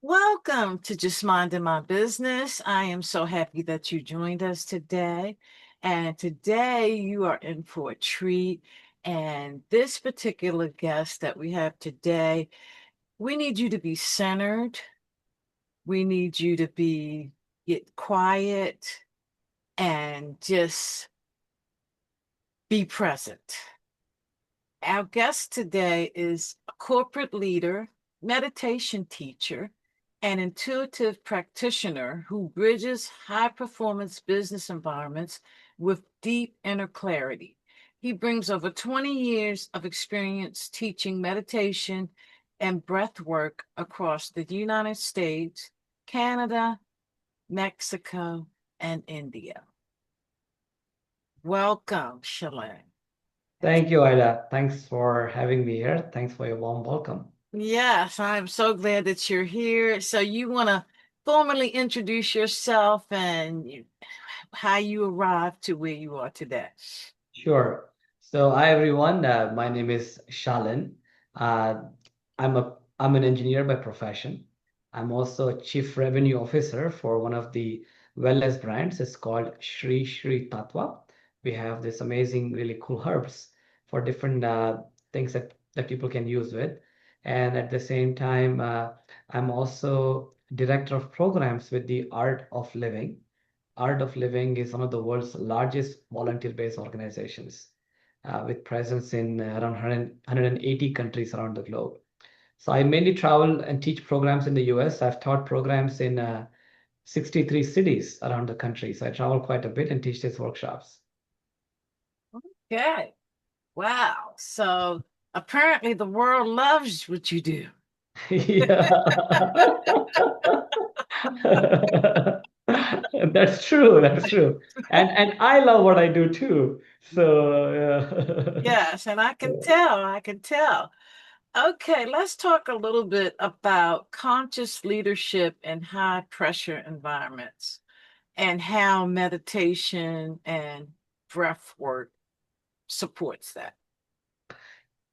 Welcome to Just Minding My Business. I am so happy that you joined us today. And today you are in for a treat. And this particular guest that we have today, we need you to be centered. We need you to get quiet and just be present. Our guest today is a corporate leader, meditation teacher, and intuitive practitioner who bridges high performance business environments with deep inner clarity. He brings over 20 years of experience teaching meditation and breath work across the United States, Canada, Mexico, and India. Welcome, Shalin. Thank you, Ida. Thanks for having me here. Thanks for your warm welcome. Yes, I'm so glad that you're here. So you want to formally introduce yourself and how you arrived to where you are today. Sure. So, hi everyone. My name is Shalin. Uh, I'm an engineer by profession. I'm also a chief revenue officer for one of the wellness brands. It's called Shri Shri Tatwa. We have this amazing, really cool herbs for different things that people can use with. And at the same time, I'm also director of programs with the Art of Living. Art of Living is one of the world's largest volunteer-based organizations with presence in around 180 countries around the globe. So I mainly travel and teach programs in the US. I've taught programs in 63 cities around the country. So I travel quite a bit and teach these workshops. Okay. Wow. So apparently the world loves what you do. Yeah. That's true. That's true. And I love what I do too. So Yes, and I can tell. I can tell. Okay, let's talk a little bit about conscious leadership in high pressure environments and how meditation and breath work supports that.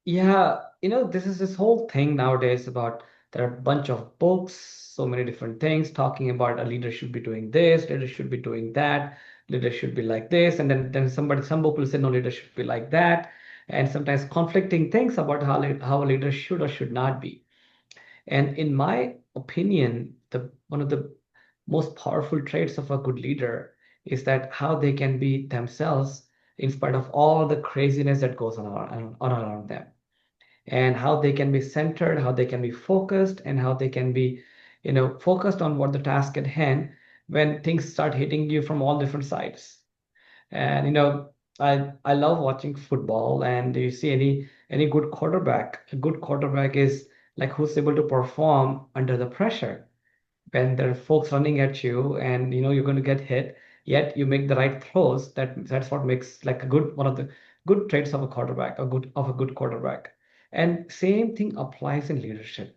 Yeah, this is this whole thing nowadays about there are a bunch of books, so many different things talking about a leader should be doing this, leader should be doing that, leader should be like this, and then some book will say no, leader should be like that, and sometimes conflicting things about how a leader should or should not be. And in my opinion, the one of the most powerful traits of a good leader is that how they can be themselves in spite of all the craziness that goes on around them, and how they can be centered, how they can be focused, and how they can be, focused on what the task at hand when things start hitting you from all different sides. And I love watching football, and do you see any good quarterback? A good quarterback is like who's able to perform under the pressure when there are folks running at you, and you're going to get hit, yet you make the right throws. That's what makes like a good one of the good traits of a quarterback, a good quarterback. And same thing applies in leadership.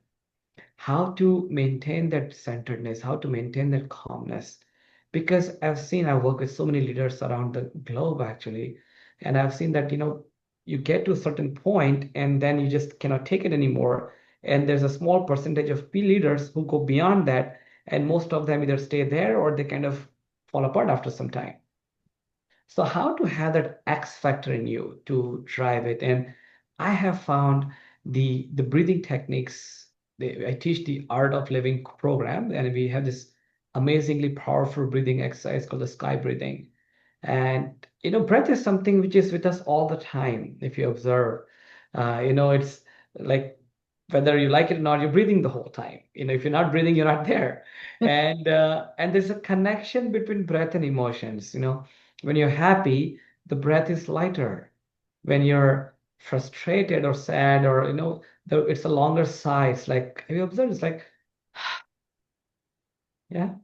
How to maintain that centeredness, how to maintain that calmness. Because I've worked with so many leaders around the globe actually, and I've seen that, you get to a certain point and then you just cannot take it anymore. And there's a small percentage of leaders who go beyond that, and most of them either stay there or they kind of fall apart after some time. So how to have that X factor in you to drive it? And I have found the breathing techniques. I teach the Art of Living program, and we have this amazingly powerful breathing exercise called the sky breathing. And breath is something which is with us all the time. If you observe, it's like whether you like it or not, you're breathing the whole time. If you're not breathing, you're not there. And there's a connection between breath and emotions. When you're happy, the breath is lighter. When you're frustrated or sad, or it's a longer sigh. It's like, have you observed? It's like, yeah.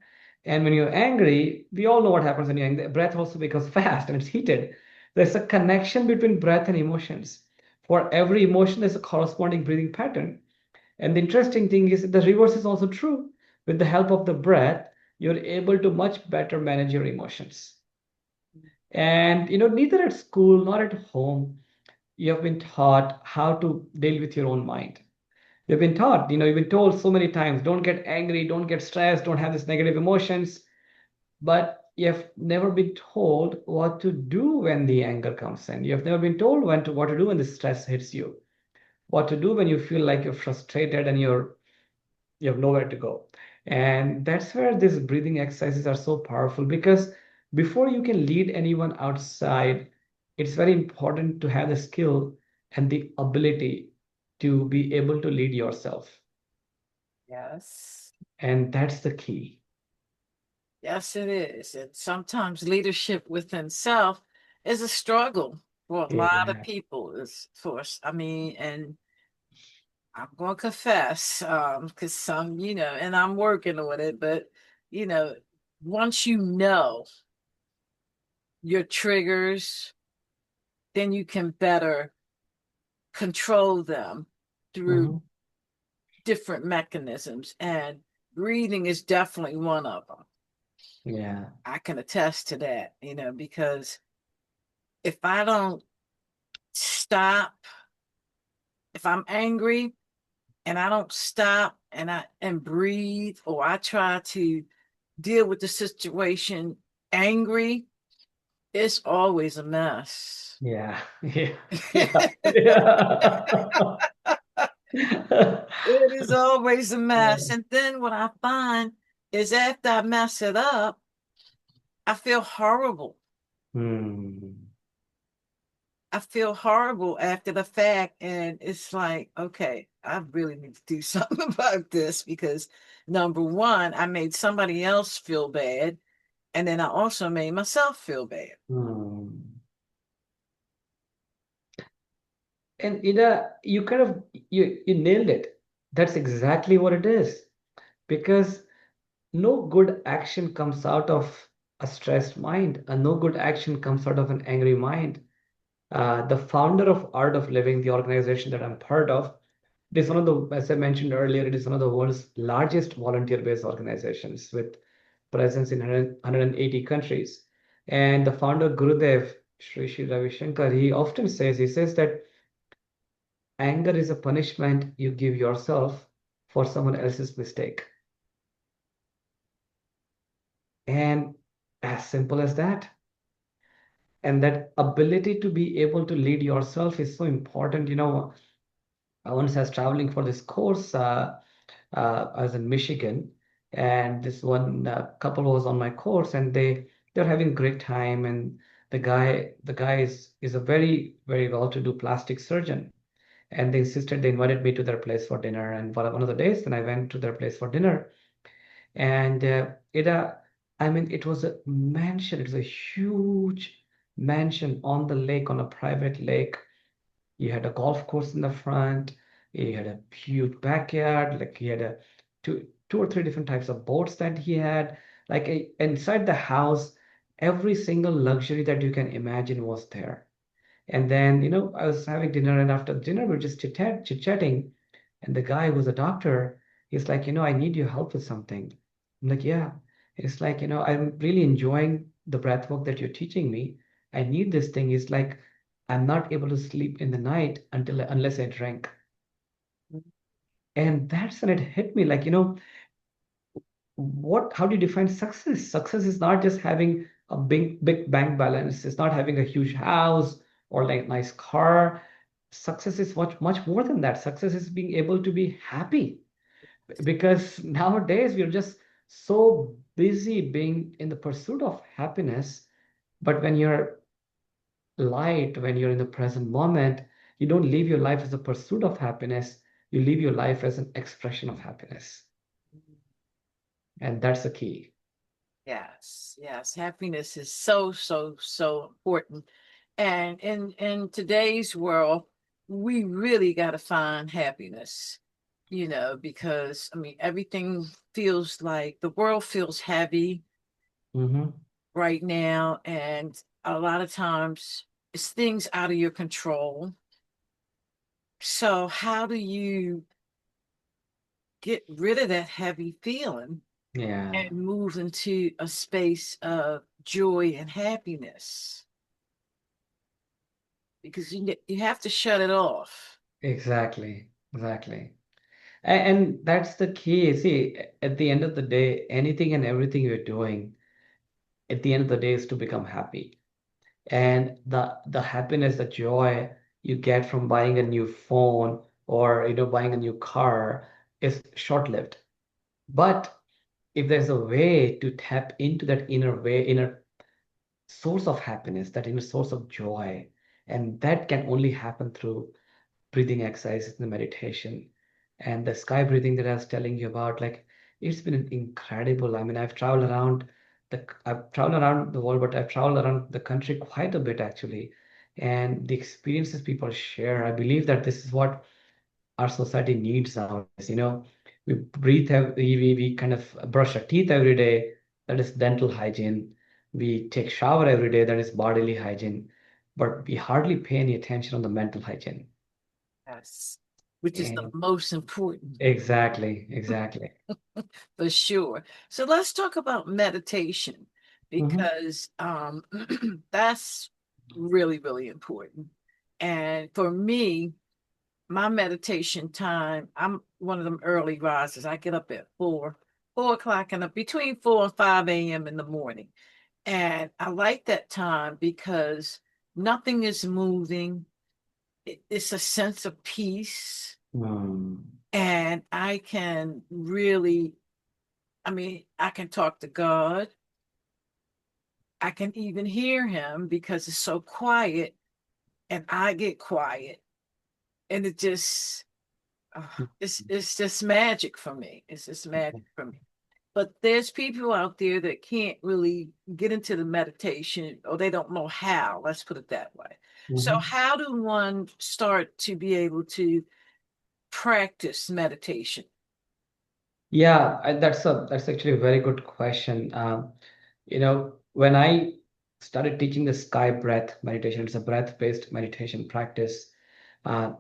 And when you're angry, we all know what happens when you're angry. The breath also becomes fast and it's heated. There's a connection between breath and emotions. For every emotion, there's a corresponding breathing pattern. And the interesting thing is the reverse is also true. With the help of the breath, you're able to much better manage your emotions. And neither at school nor at home, you have been taught how to deal with your own mind. You've been taught, you've been told so many times, don't get angry, don't get stressed, don't have these negative emotions. But you've never been told what to do when the anger comes in. You've never been told what to do when the stress hits you, what to do when you feel like you're frustrated and you have nowhere to go. And that's where these breathing exercises are so powerful because before you can lead anyone outside, it's very important to have the skill and the ability to be able to lead yourself. Yes. And that's the key. Yes, it is. And sometimes leadership within self is a struggle for a lot of Yeah. people. Is for I mean, and I'm going to confess, because some, and I'm working on it, but you know, once you know your triggers, then you can better control them through Mhm. different mechanisms. And breathing is definitely one of them. Yeah. I can attest to that, because if I don't stop, if I'm angry and I don't stop and breathe, or I try to deal with the situation angry, it's always a mess. Yeah. Yeah. Yeah. It Yeah. is always a mess. And then what I find is after I mess it up, I feel horrible. Hmm. I feel horrible after the fact. And it's like, okay, I really need to do something about this because number one, I made somebody else feel bad. And then I also made myself feel bad. Hmm. And Ida, you kind of you nailed it. That's exactly what it is. Because no good action comes out of a stressed mind, and no good action comes out of an angry mind. The founder of Art of Living, the organization that I'm part of, it is one of the, as I mentioned earlier, it is one of the world's largest volunteer-based organizations with presence in 180 countries. And the founder, Gurudev, Sri Ravi Shankar, he says that anger is a punishment you give yourself for someone else's mistake. And as simple as that. And that ability to be able to lead yourself is so important. Once I was traveling for this course, I was in Michigan, and this one couple was on my course, and they're having a great time. And the guy is a very very well-to-do plastic surgeon, and they invited me to their place for dinner. And one of the days, then I went to their place for dinner, and I mean, it was a mansion. It was a huge mansion on the lake, on a private lake. You had a golf course in the front. He had a huge backyard. Like he had a two or three different types of boats that he had. Inside the house, every single luxury that you can imagine was there. And then, I was having dinner, and after dinner, we are just chit-chatting. And the guy who's a doctor, he's like, I need your help with something. I'm like, yeah. It's like, I'm really enjoying the breath work that you're teaching me. I need this thing. It's like I'm not able to sleep in the night unless I drink. And that's when it hit me like, how do you define success? Success is not just having a big bank balance. It's not having a huge house or like nice car. Success is much more than that. Success is being able to be happy, because nowadays we're just so busy being in the pursuit of happiness. But when you're light, when you're in the present moment, you don't live your life as a pursuit of happiness. You live your life as an expression of happiness. And that's the key. Yes, yes. Happiness is so, so, so important. And in today's world, we really got to find happiness, because I mean, everything feels like the world feels heavy Hmm. right now. And a lot of times it's things out of your control. So, how do you get rid of that heavy feeling Yeah, and move into a space of joy and happiness? Because you have to shut it off. exactly. Exactly. And that's the key. See, at the end of the day, anything and everything you're doing, at the end of the day, is to become happy. And the happiness, the joy you get from buying a new phone or buying a new car is short-lived. But if there's a way to tap into that inner source of happiness, that inner source of joy, and that can only happen through breathing exercises and the meditation. And the sky breathing that I was telling you about, like it's been incredible. I mean, I've traveled around the world, but I've traveled around the country quite a bit actually. And the experiences people share, I believe that this is what our society needs nowadays. We we kind of brush our teeth every day, that is dental hygiene. We take shower every day, that is bodily hygiene. But we hardly pay any attention on the mental hygiene. Yes, which is the And most important exactly, exactly. for sure. So let's talk about meditation Hmm. because that's really, really important. And for me, my meditation time, I'm one of them early risers. I get up at 4 o'clock and up between 4 and 5 a.m. in the morning. And I like that time because nothing is moving. It's a sense of peace. Hmm. And I can really, I mean, I can talk to God. I can even hear him because it's so quiet and I get quiet. And it just, it's just magic for me. It's just magic for me. But there's people out there that can't really get into the meditation or they don't know how. Let's put it that way. So, Hmm. how do one start to be able to practice meditation? Yeah, that's actually a very good question. When I started teaching the sky breath meditation, it's a breath-based meditation practice. Uh,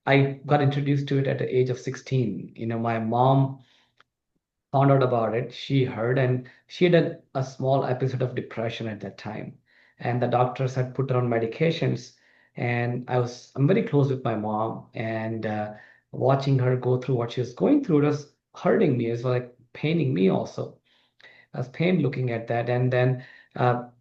I got introduced to it at the age of 16. My mom found out about it. She heard, and she had a small episode of depression at that time. And the doctors had put her on medications. And I'm very close with my mom, and watching her go through what she was going through, it was hurting me. It was like paining me also. I was pained looking at that. And then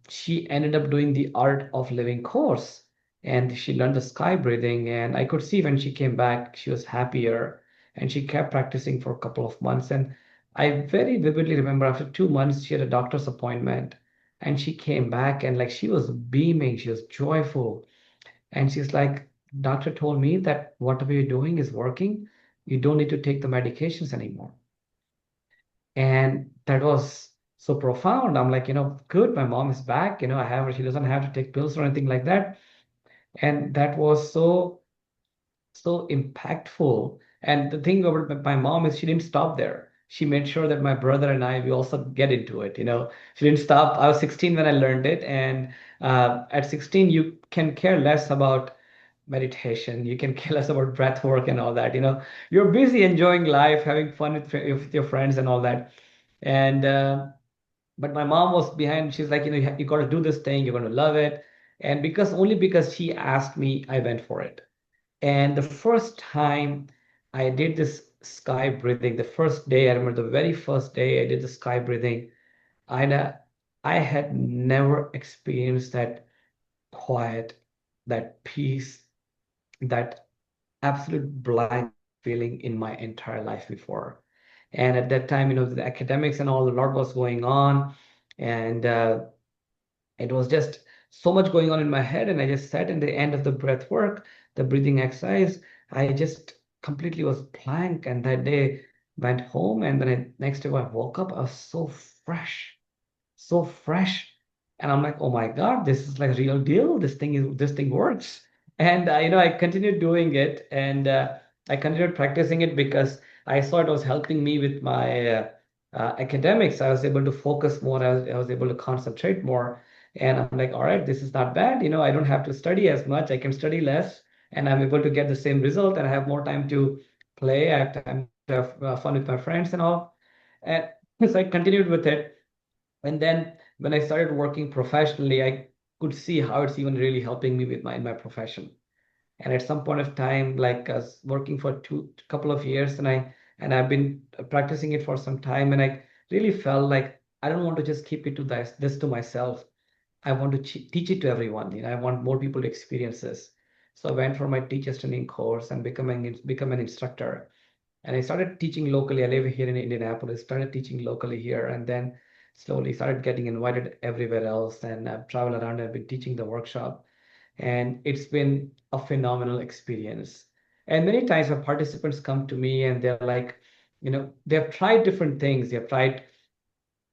she ended up doing the Art of Living course, and she learned the sky breathing. And I could see when she came back, she was happier, and she kept practicing for a couple of months. And I very vividly remember after 2 months, she had a doctor's appointment, and she came back and like she was beaming, she was joyful, and she's like, "Doctor told me that whatever you're doing is working. You don't need to take the medications anymore." And that was so profound. I'm like, good, my mom is back. I have her, she doesn't have to take pills or anything like that. And that was so impactful. And the thing about my mom is she didn't stop there. She made sure that my brother and I, we also get into it. She didn't stop. I was 16 when I learned it. And at 16, you can care less about meditation. You can care less about breath work and all that. You're busy enjoying life, having fun with your friends and all that. And but my mom was behind. She's like, you got to do this thing. You're going to love it. And only because she asked me, I went for it. And the first time I did this sky breathing, the first day, I remember the very first day I did the sky breathing, I, I had never experienced that quiet, that peace, that absolute blank feeling in my entire life before. And at that time, the academics and all, a lot was going on. And it was just so much going on in my head. And I just sat in the end of the breath work, the breathing exercise. I just completely was blank. And that day went home. And then next day when I woke up, I was so fresh. And I'm like, oh my God, this is like real deal. This thing works. And I continued doing it, and I continued practicing it because I saw it was helping me with my academics. I was able to focus more. I was able to concentrate more. And I'm like, all right, this is not bad. I don't have to study as much. I can study less, and I'm able to get the same result. And I have more time to play. I have time to have fun with my friends and all. And so I continued with it. And then when I started working professionally, I could see how it's even really helping me with my profession. And at some point of time, like I was working for two couple of years, and I and I've been practicing it for some time, and I really felt like I don't want to just keep it to this to myself. I want to teach it to everyone. I want more people to experience this. So I went for my teacher's training course and become an instructor. And I started teaching locally. I live here in Indianapolis, started teaching locally here, and then slowly started getting invited everywhere else. And I've traveled around. I've been teaching the workshop, and it's been a phenomenal experience. And many times when participants come to me and they're like, they've tried different things. They've tried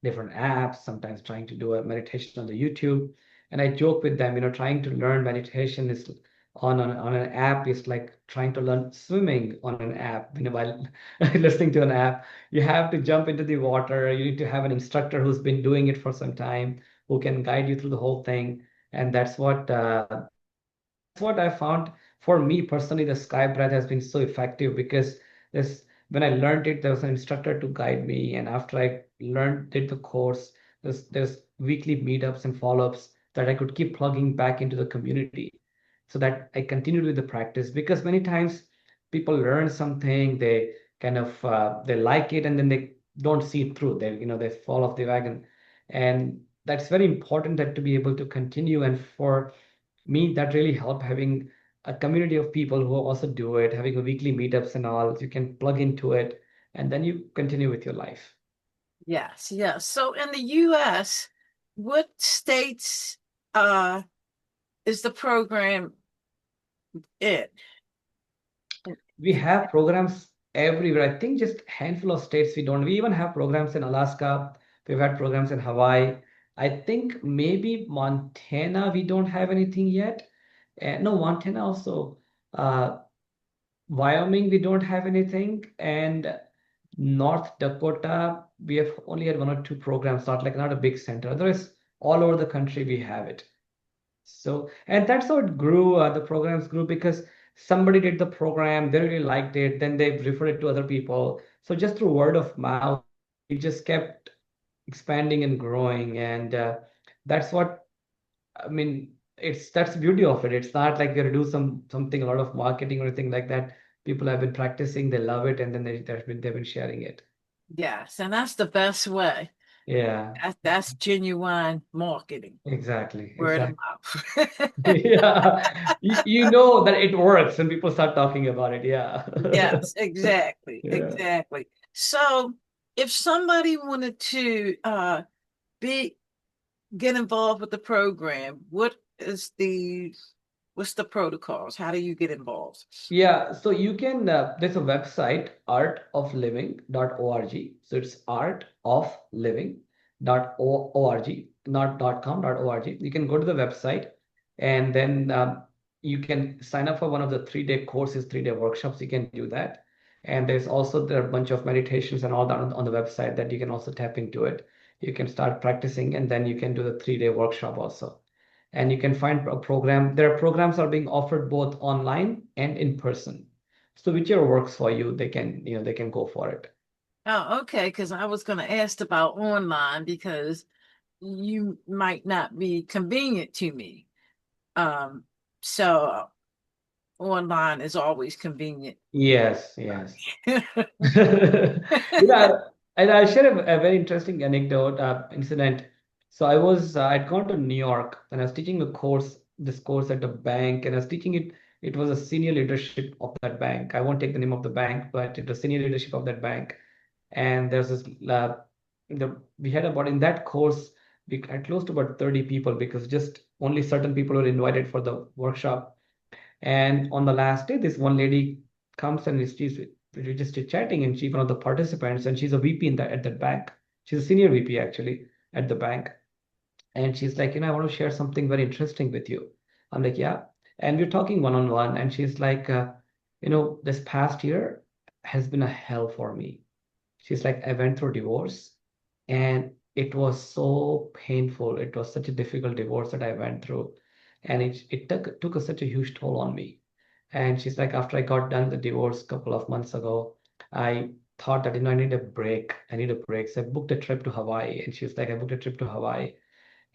different apps, sometimes trying to do a meditation on the YouTube. And I joke with them, trying to learn meditation is on an app is like trying to learn swimming on an app. While listening to an app, you have to jump into the water. You need to have an instructor who's been doing it for some time, who can guide you through the whole thing. And that's what I found. For me personally, the sky breath has been so effective because this when I learned it, there was an instructor to guide me, and after I did the course, there's weekly meetups and follow-ups that I could keep plugging back into the community, so that I continued with the practice. Because many times people learn something, they kind of they like it, and then they don't see it through. They fall off the wagon, and that's very important that to be able to continue. And for me, that really helped having a community of people who also do it, having a weekly meetups and all. You can plug into it, and then you continue with your life. Yes, yes. So in the US, what states uh is the program in? We have programs everywhere. I think just a handful of states we don't. We even have programs in Alaska. We've had programs in Hawaii. I think maybe Montana, we don't have anything yet. No, Montana also. Uh, Wyoming, we don't have anything. And North Dakota, we have only had one or two programs, not a big center. Otherwise, all over the country we have it. So, and that's how it grew. The programs grew because somebody did the program, they really liked it, then they referred it to other people. So just through word of mouth, it just kept expanding and growing, and that's what I mean. That's the beauty of it. It's not like you do something a lot of marketing or anything like that. People have been practicing, they love it, and then they've been sharing it. Yes, and that's the best way. Yeah, That's genuine marketing, exactly, word of exactly. mouth. Yeah, you know that it works when people start talking about it. Yeah. Yes, exactly, Yeah. exactly. So if somebody wanted to be get involved with the program, what's the protocols? How do you get involved? Yeah, so you can, there's a website, artofliving.org. So it's artofliving.org, not .com, .org. You can go to the website, and then you can sign up for one of the 3-day courses, 3-day workshops. You can do that. And there are a bunch of meditations and all that on the website that you can also tap into it. You can start practicing, and then you can do the 3-day workshop also. And you can find a program. There are programs are being offered both online and in person. So whichever works for you, they can go for it. Oh, okay, because I was going to ask about online because you might not be convenient to me. Um, so online is always convenient. Yes, yes. You know, and I'll share a very interesting anecdote, incident. So I'd gone to New York and I was teaching this course at a bank, and I was teaching it. It was a senior leadership of that bank. I won't take the name of the bank, but it was senior leadership of that bank. And there's this we had about in that course we had close to about 30 people because just only certain people were invited for the workshop. And on the last day, this one lady comes and we're just chatting, and she's one of the participants, and she's a VP at that bank. She's a senior VP actually at the bank. And she's like, I want to share something very interesting with you. I'm like, yeah. And we're talking one on one, and she's like, this past year has been a hell for me. She's like, I went through divorce, and it was so painful. It was such a difficult divorce that I went through, and it took such a huge toll on me. And she's like, after I got done the divorce a couple of months ago, I thought that I need a break. I need a break. So I booked a trip to Hawaii, and she's like, I booked a trip to Hawaii,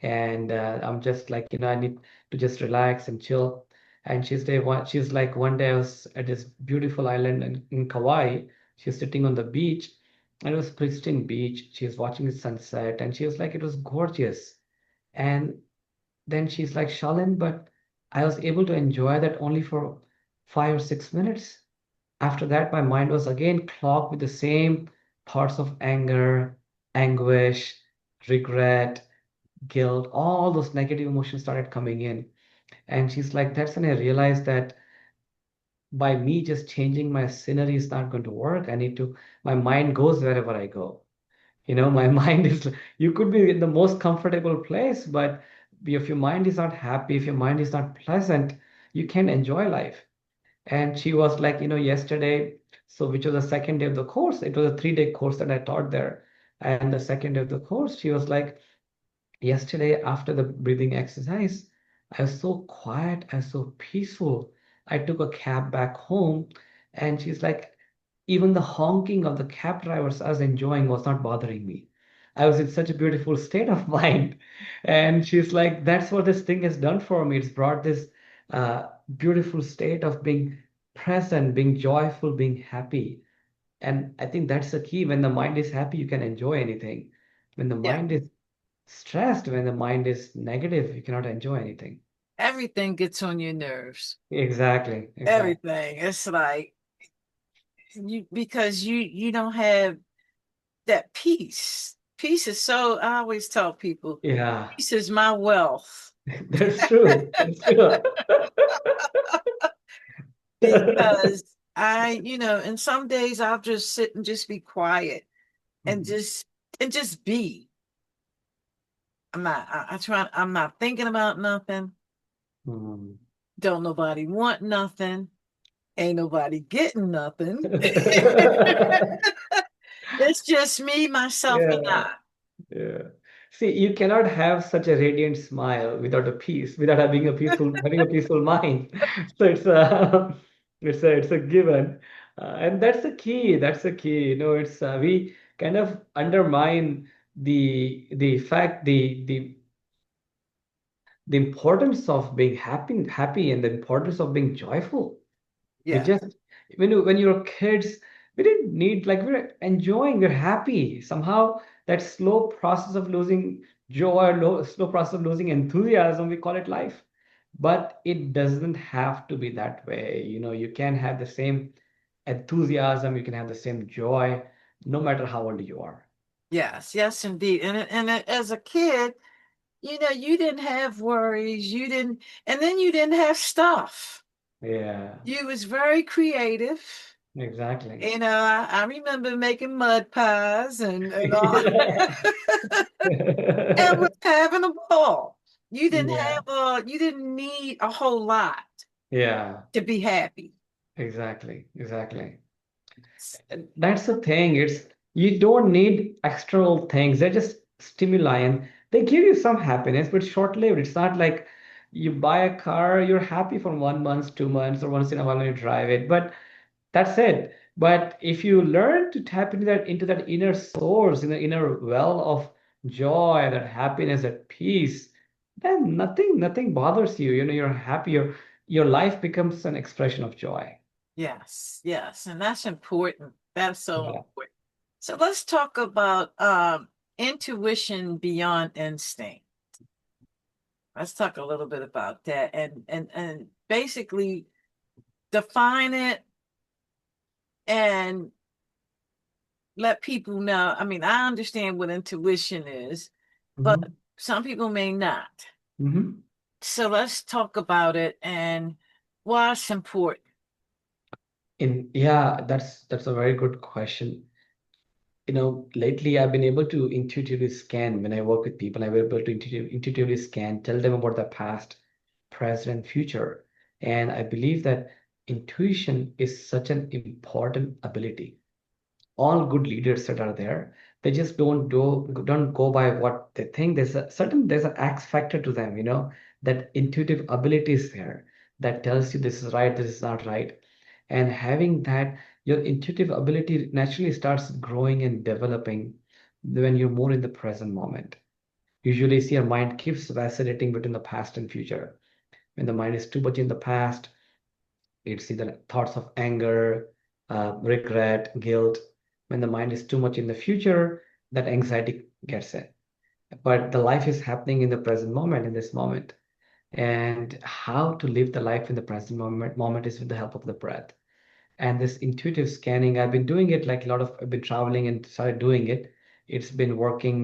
and I'm just like, I need to just relax and chill. And she's like, one day I was at this beautiful island in Kauai. She was sitting on the beach, and it was pristine beach. She was watching the sunset, and she was like, it was gorgeous. And then she's like, Shalin, but I was able to enjoy that only for 5 or 6 minutes. After that, my mind was again clogged with the same thoughts of anger, anguish, regret, guilt, all those negative emotions started coming in. And she's like, that's when I realized that by me just changing my scenery is not going to work. I need to, my mind goes wherever I go. My mind is, you could be in the most comfortable place, but if your mind is not happy, if your mind is not pleasant, you can't enjoy life. And she was like, yesterday, so which was the second day of the course, it was a 3-day course that I taught there. And the second day of the course, she was like, yesterday after the breathing exercise, I was so quiet and so peaceful. I took a cab back home, and she's like, even the honking of the cab drivers I was enjoying was not bothering me. I was in such a beautiful state of mind. And she's like, that's what this thing has done for me. It's brought this beautiful state of being present, being joyful, being happy. And I think that's the key. When the mind is happy, you can enjoy anything. When the Yeah. mind is stressed, when the mind is negative, you cannot enjoy anything. Everything gets on your nerves. Exactly, exactly. Everything. It's like because you don't have that peace. Peace is so, I always tell people, Yeah, peace is my wealth. that's true. That's true. Because and some days I'll just sit and just be quiet and Mhm. just be. I'm not thinking about nothing. Mhm. Don't nobody want nothing. Ain't nobody getting nothing. It's just me, myself, and Yeah, I. yeah. See, you cannot have such a radiant smile without a peace, without having a peaceful mind. So it's a given, and that's the key. That's the key. It's we kind of undermine the fact the importance of being happy, and the importance of being joyful. We Yeah. just when you're kids, we didn't need, like, we're enjoying, we're happy. Somehow that slow process of losing joy, slow process of losing enthusiasm, we call it life. But it doesn't have to be that way. You can have the same enthusiasm, you can have the same joy, no matter how old you are. Yes, yes, indeed. And as a kid, you didn't have worries. You didn't, and then you didn't have stuff. Yeah, You was very creative. exactly. I remember making mud pies and all, and was having a ball. Yeah, You didn't need a whole lot yeah, to be happy. exactly, exactly. That's the thing. It's you don't need external things. They're just stimuli, and they give you some happiness, but short-lived. It's not like you buy a car, you're happy for 1 month, 2 months, or once in a while when you drive it. But that's it. But if you learn to tap into that inner source, in the inner well of joy, that happiness, that peace, then nothing bothers you. You're happy. Your life becomes an expression of joy. Yes, yes, and that's important. That's so Yeah. important. So let's talk about intuition beyond instinct. Let's talk a little bit about that and basically define it and let people know. I mean, I understand what intuition is, but Mhm. some people may not. Mhm. So let's talk about it and why it's important. Yeah, that's a very good question. Lately I've been able to intuitively scan when I work with people. I've been able to intuitively scan, tell them about the past, present, and future. And I believe that intuition is such an important ability. All good leaders that are there, they just don't go by what they think. There's an X factor to them, that intuitive ability is there that tells you this is right, this is not right. And having that, your intuitive ability naturally starts growing and developing when you're more in the present moment. Usually see your mind keeps vacillating between the past and future. When the mind is too much in the past, it's either thoughts of anger, regret, guilt. When the mind is too much in the future, that anxiety gets in. But the life is happening in the present moment, in this moment. And how to live the life in the present moment is with the help of the breath. And this intuitive scanning, I've been doing it like a lot of, I've been traveling and started doing it. It's been working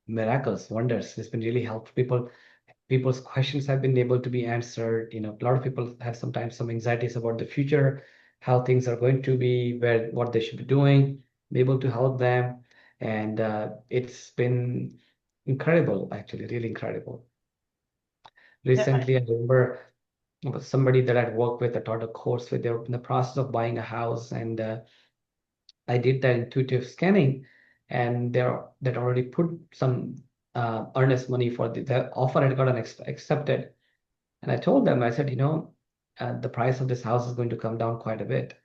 miracles, wonders. It's been really helped people. People's questions have been able to be answered. A lot of people have sometimes some anxieties about the future, how things are going to be, where what they should be doing, be able to help them. And it's been incredible, actually, really incredible. Yeah. Recently, I remember somebody that I'd worked with, I taught a course with, they were in the process of buying a house, and I did that intuitive scanning, and that already put some earnest money for the offer had gotten accepted. And I told them, I said, the price of this house is going to come down quite a bit.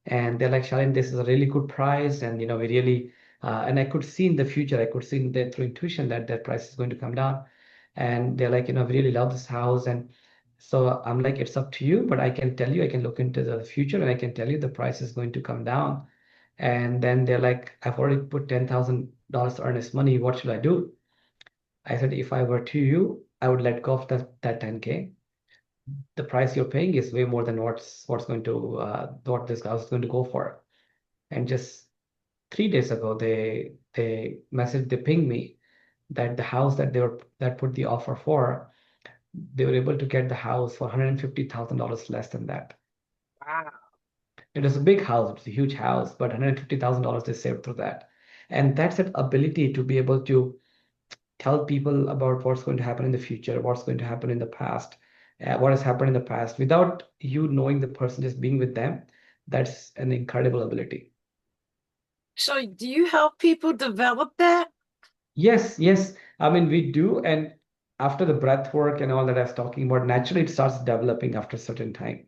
And they're like, Shalin, this is a really good price. And, we really, and I could see in the future, I could see in that through intuition that that price is going to come down. And they're like, we really love this house. And so I'm like, it's up to you, but I can tell you, I can look into the future and I can tell you the price is going to come down. And then they're like, I've already put $10,000 earnest money. What should I do? I said, if I were to you, I would let go of that 10K. The price you're paying is way more than what's going to what this house is going to go for. And just 3 days ago, they pinged me that the house that put the offer for, they were able to get the house for $150,000 less than that. Wow. It was a big house, it's a huge house, but $150,000 they saved through that. And that's that ability to be able to tell people about what's going to happen in the future, what's going to happen in the past, what has happened in the past without you knowing the person, just being with them. That's an incredible ability. So do you help people develop that? Yes, yes. I mean, we do. And after the breath work and all that I was talking about, naturally it starts developing after a certain time.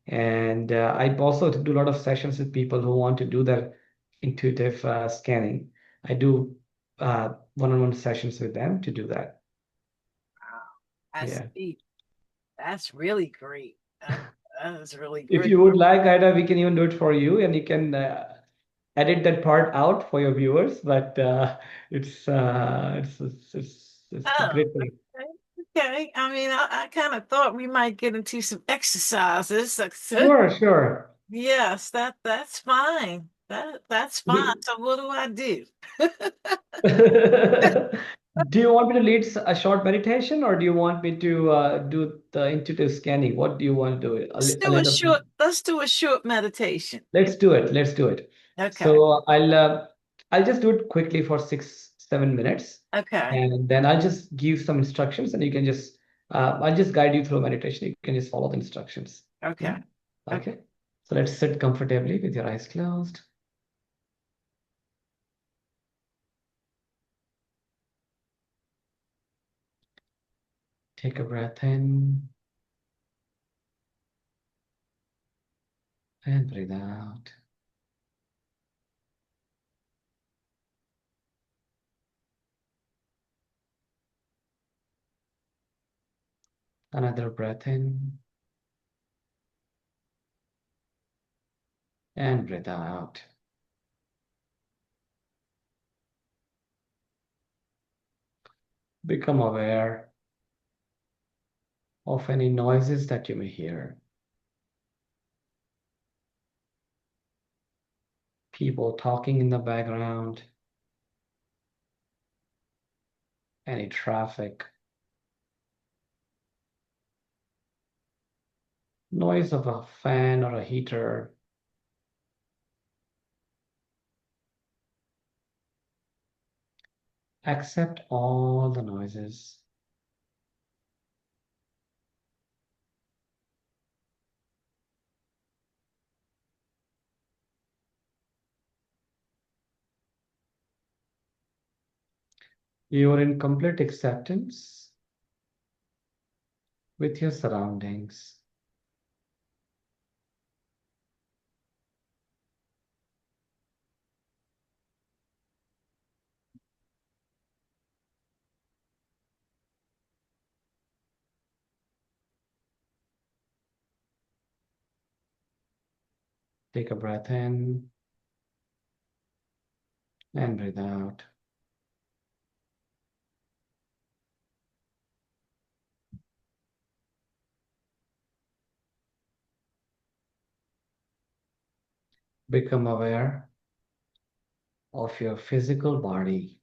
And I also do a lot of sessions with people who want to do their intuitive scanning. I do one-on-one sessions with them to do that. Wow. That's Yeah. deep. That's really great. That is really If great. you would like, Ida, we can even do it for you, and you can edit that part out for your viewers. But it's a Oh, great thing. okay. Okay. I mean, I kind of thought we might get into some exercises. Sure, sure. Yes, that's fine. That's fine. We- So what do I do? Do you want me to lead a short meditation, or do you want me to do the intuitive scanning? What do you want to do? Let's do a short meditation. Let's do it. Let's do it. Okay. So I'll just do it quickly for 6, 7 minutes, Okay. and then I'll just give some instructions, and you can just I'll just guide you through meditation. You can just follow the instructions. Yeah. Okay. Okay. Okay. So let's sit comfortably with your eyes closed. Take a breath in and breathe out. Another breath in and breathe out. Become aware of any noises that you may hear. People talking in the background, any traffic, noise of a fan or a heater. Accept all the noises. You are in complete acceptance with your surroundings. Take a breath in and breathe out. Become aware of your physical body.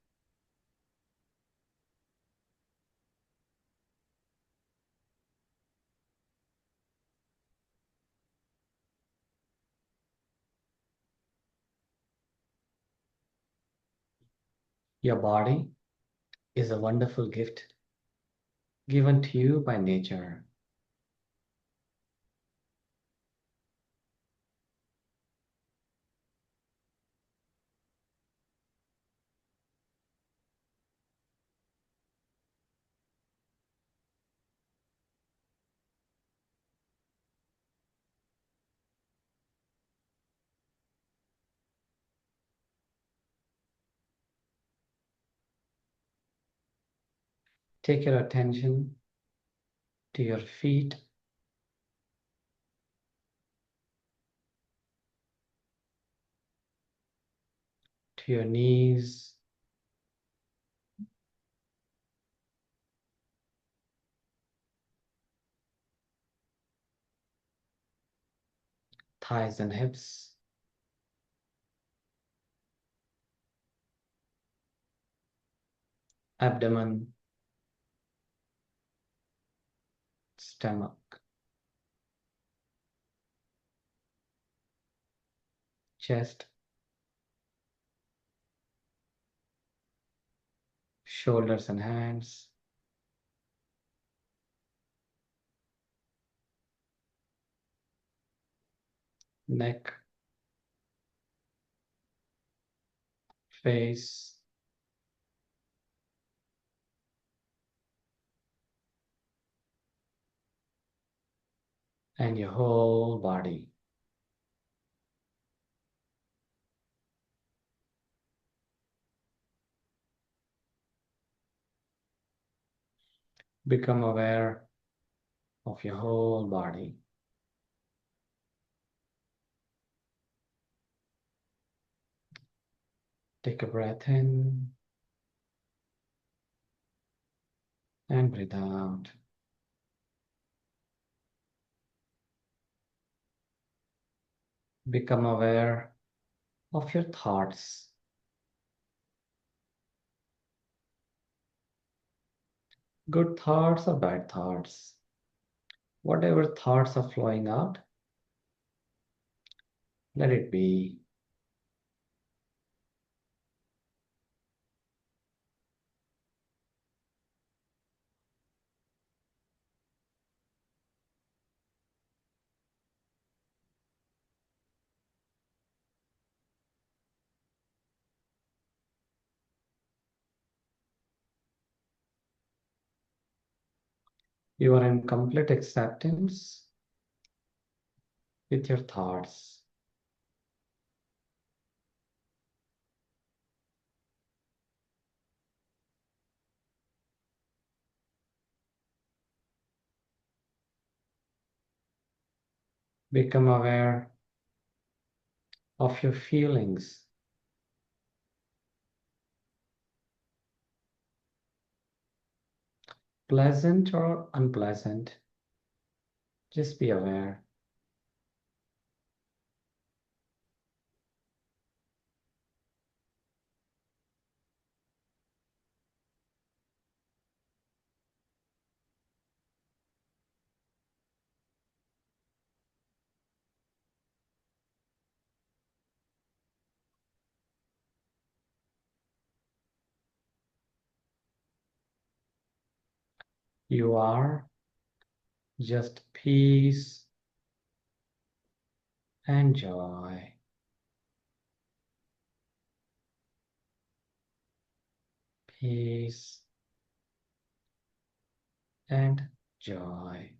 Your body is a wonderful gift given to you by nature. Take your attention to your feet, to your knees, thighs and hips, abdomen, stomach, chest, shoulders and hands, neck, face, and your whole body. Become aware of your whole body. Take a breath in and breathe out. Become aware of your thoughts. Good thoughts or bad thoughts. Whatever thoughts are flowing out, let it be. You are in complete acceptance with your thoughts. Become aware of your feelings, pleasant or unpleasant. Just be aware. You are just peace and joy. Peace and joy.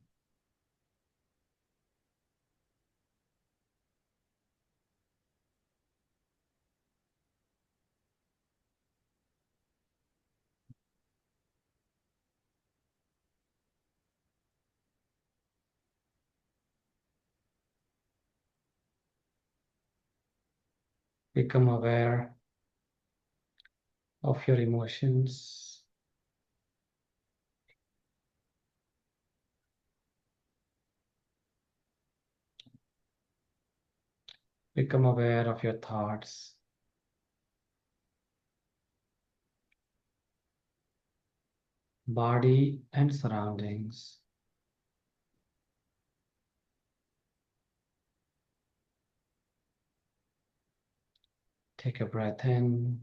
Become aware of your emotions. Become aware of your thoughts. Body and surroundings. Take a breath in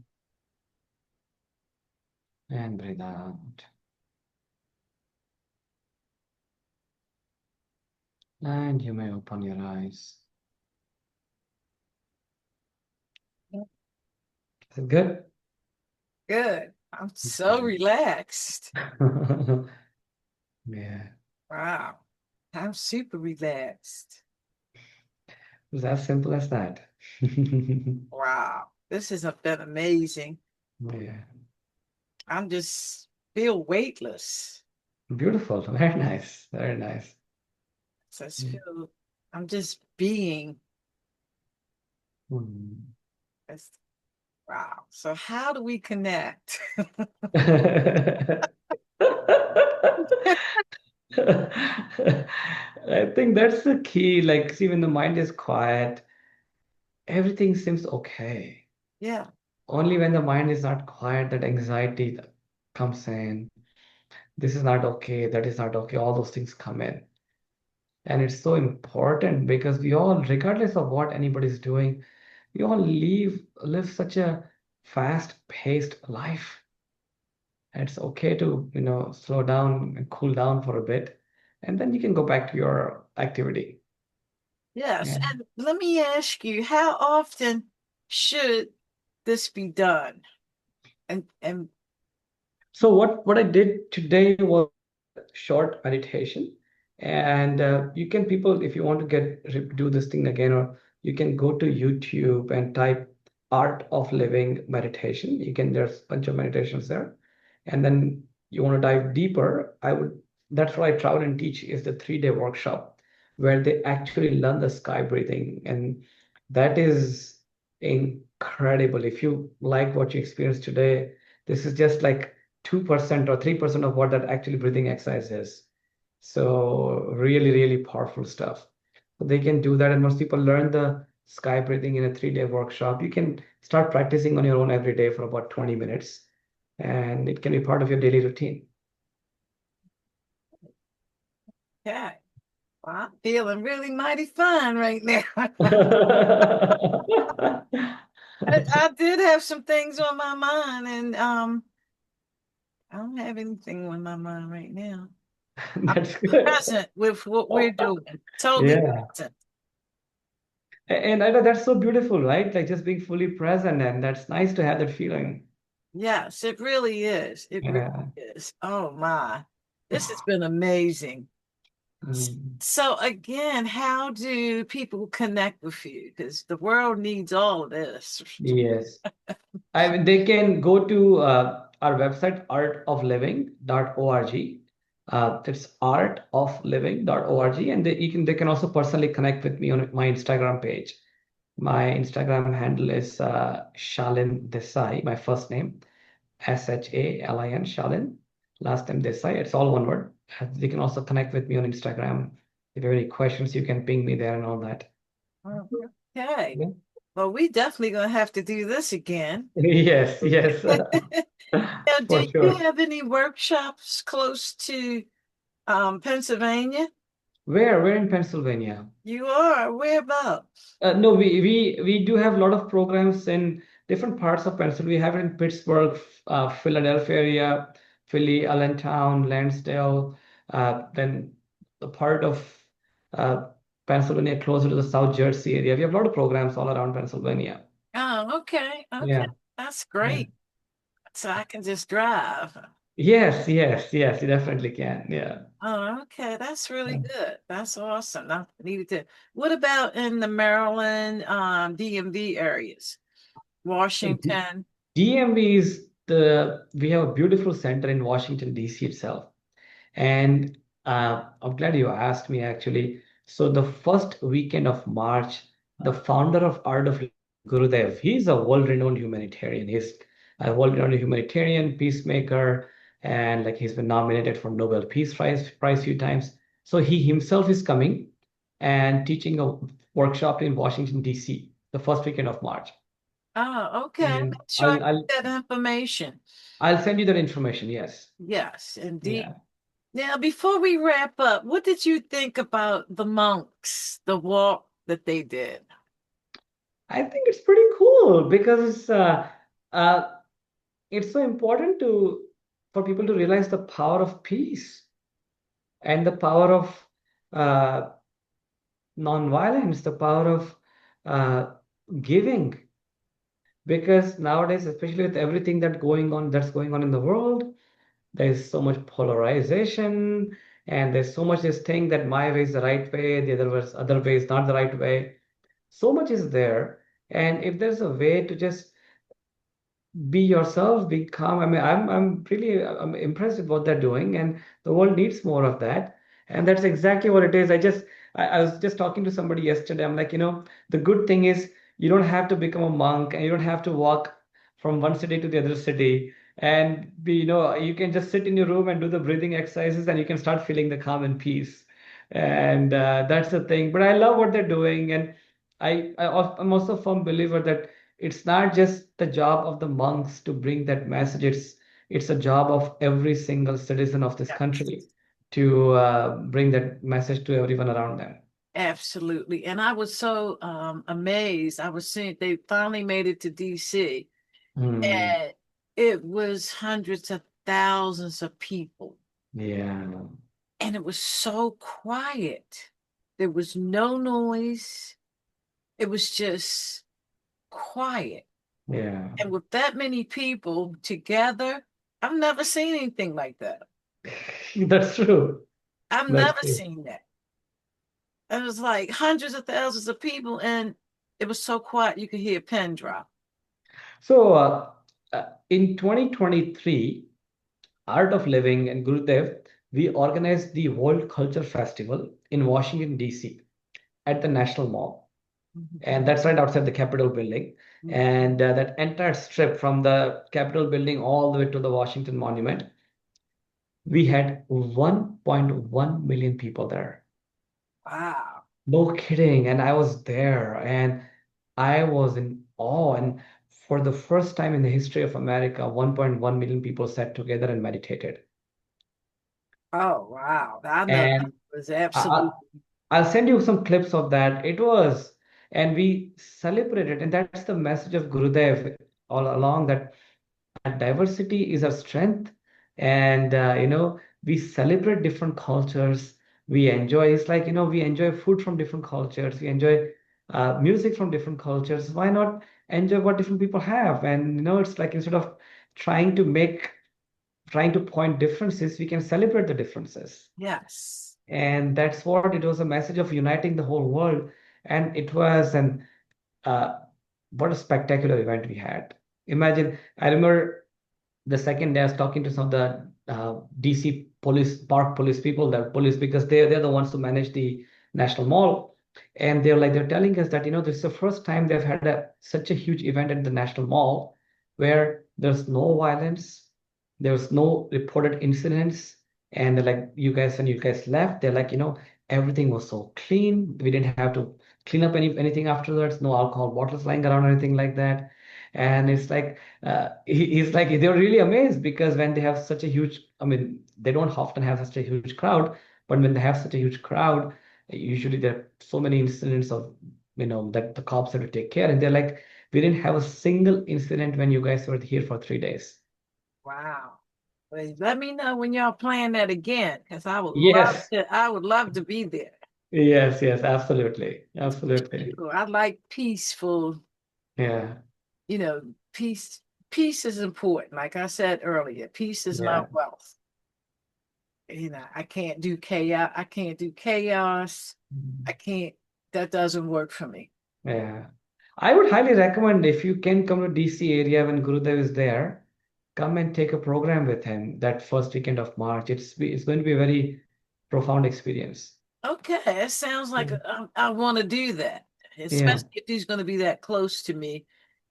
and breathe out. And you may open your eyes. Is it good? Good. I'm so Okay. relaxed. Yeah, Wow. I'm super relaxed. it's as simple as that. Wow. This has been amazing. Yeah, I'm just feel weightless. beautiful. Very nice. Very nice. So I just feel I'm just being. Mm. It's, wow. So how do we connect? I think that's the key. Like, see, when the mind is quiet, everything seems okay. Yeah. Only when the mind is not quiet, that anxiety comes in. This is not okay. That is not okay. All those things come in. And it's so important because we all, regardless of what anybody's doing, we all live such a fast-paced life. It's okay to, slow down and cool down for a bit, and then you can go back to your activity. Yes. Yeah. And let me ask you, how often should this be done? And So what I did today was short meditation, and you can people if you want to do this thing again, or you can go to YouTube and type art of living meditation. There's a bunch of meditations there, and then you want to dive deeper, that's what I travel and teach is the 3-day workshop where they actually learn the sky breathing, and that is incredible. If you like what you experienced today, this is just like 2% or 3% of what that actually breathing exercise is. So really, really powerful stuff. So they can do that. And once people learn the sky breathing in a 3-day workshop, you can start practicing on your own every day for about 20 minutes. And it can be part of your daily routine. yeah, well, I'm feeling really mighty fine right now. I did have some things on my mind, and I don't have anything on my mind right now. I'm That's good. present with what we're doing, totally Yeah. present. And I know that's so beautiful, right? Like just being fully present, and that's nice to have that feeling. Yes, it really is. It really Yeah. is. Oh my, this has been amazing. Mm. So again, how do people connect with you? Because the world needs all of this. Yes. I mean, they can go to our website, artofliving.org. It's artofliving.org, and they can also personally connect with me on my Instagram page. My Instagram handle is Shalin Desai, my first name, Shalin, Shalin, last name Desai. It's all one word. They can also connect with me on Instagram. If you have any questions, you can ping me there and all that. Okay. Yeah. Well, we definitely gonna have to do this again. Yes, yes, Now, for do you sure. have any workshops close to Pennsylvania? Where in Pennsylvania? You are whereabouts? No, we do have a lot of programs in different parts of Pennsylvania. We have it in Pittsburgh, Philadelphia area, Philly, Allentown, Lansdale, then the part of uh, Pennsylvania closer to the South Jersey area. We have a lot of programs all around Pennsylvania. Oh, okay, okay, Yeah, that's yeah. great. So I can just drive. Yes, yes, yes, you definitely can. Yeah. Oh, okay, that's really Yeah. good. That's awesome. I needed to. What about in the Maryland, DMV areas, Washington? DMV is we have a beautiful center in Washington, D.C. itself. And I'm glad you asked me actually. So the first weekend of March, the founder of Art of Gurudev. He's a world-renowned humanitarian. He's a world-renowned humanitarian, peacemaker, and like he's been nominated for Nobel Peace Prize few times. So he himself is coming and teaching a workshop in Washington, D.C. the first weekend of March. Oh, okay. And Make sure I I'll I'll get that information. I'll send you that information. Yes. Yes, indeed. Yeah. Now, before we wrap up, what did you think about the monks, the walk that they did? I think it's pretty cool because uh, it's so important to for people to realize the power of peace and the power of uh, non-violence, the power of uh, giving. Because nowadays, especially with everything that's going on in the world, there's so much polarization, and there's so much this thing that my way is the right way, the other way is not the right way. So much is there, and if there's a way to just be yourself, be calm. I mean, I'm really I'm impressed with what they're doing, and the world needs more of that. And that's exactly what it is. I was just talking to somebody yesterday. I'm like, the good thing is you don't have to become a monk, and you don't have to walk from one city to the other city, and you can just sit in your room and do the breathing exercises, and you can start feeling the calm and peace. And that's the thing. But I love what they're doing, and I'm also a firm believer that it's not just the job of the monks to bring that message. It's a job of every single citizen of this Yes, country to bring that message to everyone around them. absolutely. And I was so amazed. I was seeing they finally made it to DC, Hmm. and it was hundreds of thousands of people. Yeah, And it was so quiet. There was no noise. It was just quiet. yeah. And with that many people together, I've never seen anything like that. That's true. I've That's never true. seen that. It was like hundreds of thousands of people, and it was so quiet you could hear a pin drop. So in 2023, Art of Living and Gurudev, we organized the World Culture Festival in Washington, D.C. at the National Mall. And that's right outside the Capitol building. And that entire strip from the Capitol building all the way to the Washington Monument, we had 1.1 million people there. Wow. No kidding. And I was there and I was in awe. And for the first time in the history of America, 1.1 million people sat together and meditated. Oh, wow. I know that And was I, absolutely. I- I'll send you some clips of that. And we celebrated, and that's the message of Gurudev all along that diversity is our strength. And we celebrate different cultures. We enjoy, it's like, we enjoy food from different cultures. We enjoy music from different cultures. Why not enjoy what different people have? And it's like instead of trying to make trying to point differences, we can celebrate the differences. Yes. And that's what it was, a message of uniting the whole world. And it was an uh, what a spectacular event we had. Imagine, I remember the second day I was talking to some of the DC park police people, that police, because they're the ones who manage the National Mall. And they're telling us that, this is the first time they've had such a huge event at the National Mall where there's no violence, there's no reported incidents. And they're like, when you guys left, they're like, everything was so clean. We didn't have to clean up anything afterwards, no alcohol bottles lying around or anything like that. And it's like, he's like, they're really amazed because when they have such a huge, I mean, they don't often have such a huge crowd, but when they have such a huge crowd, usually there are so many incidents of, that the cops have to take care. And they're like, we didn't have a single incident when you guys were here for 3 days. Wow. Well, let me know when y'all plan that again, because Yes, I would love to be there. yes, yes, absolutely, absolutely. I like peaceful, Yeah, you know, peace. Peace is important. Like I said earlier, peace is my yeah. wealth. I can't do chaos. I can't do chaos. I can't, that doesn't work for me. Yeah. I would highly recommend if you can come to DC area when Gurudev is there, come and take a program with him that first weekend of March. It's going to be a very profound experience. Okay, it sounds like Yeah. I want to do that. Yeah. especially if he's going to be that close to me,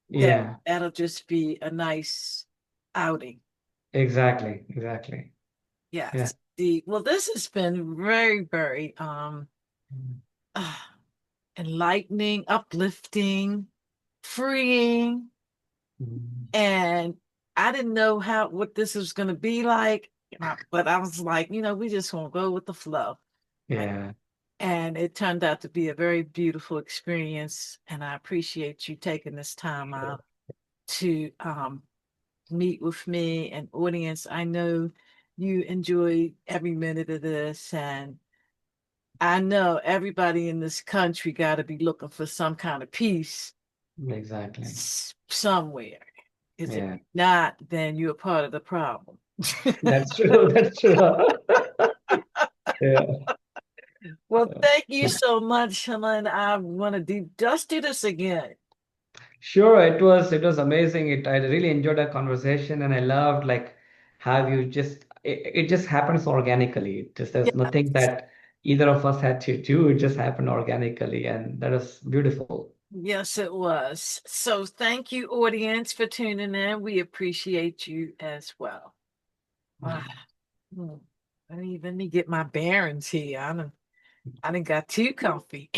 Yeah. that'll just be a nice outing. Exactly. Exactly. Yeah. Yes. Well, this has been very, very uh, enlightening, uplifting, freeing, Mm. and I didn't know what this was going to be like, but I was like, we just won't go with the flow. Yeah. And it turned out to be a very beautiful experience. And I appreciate you taking this time Sure. out to meet with me and audience. I know you enjoy every minute of this. And I know everybody in this country got to be looking for some kind of peace Exactly. somewhere. Because if Yeah. not, then you're part of the problem. That's true. That's true. Yeah. Well, thank you so much, Shalin. I want to just do this again. Sure, it was amazing. I really enjoyed our conversation, and I loved like how you just it just happens organically. There's nothing Yes, that either of us had to do. It just happened organically, and that was beautiful. yes, it was. So thank you, audience, for tuning in. We appreciate you as well. Ah, hmm. let me get my bearings here. I done got too comfy.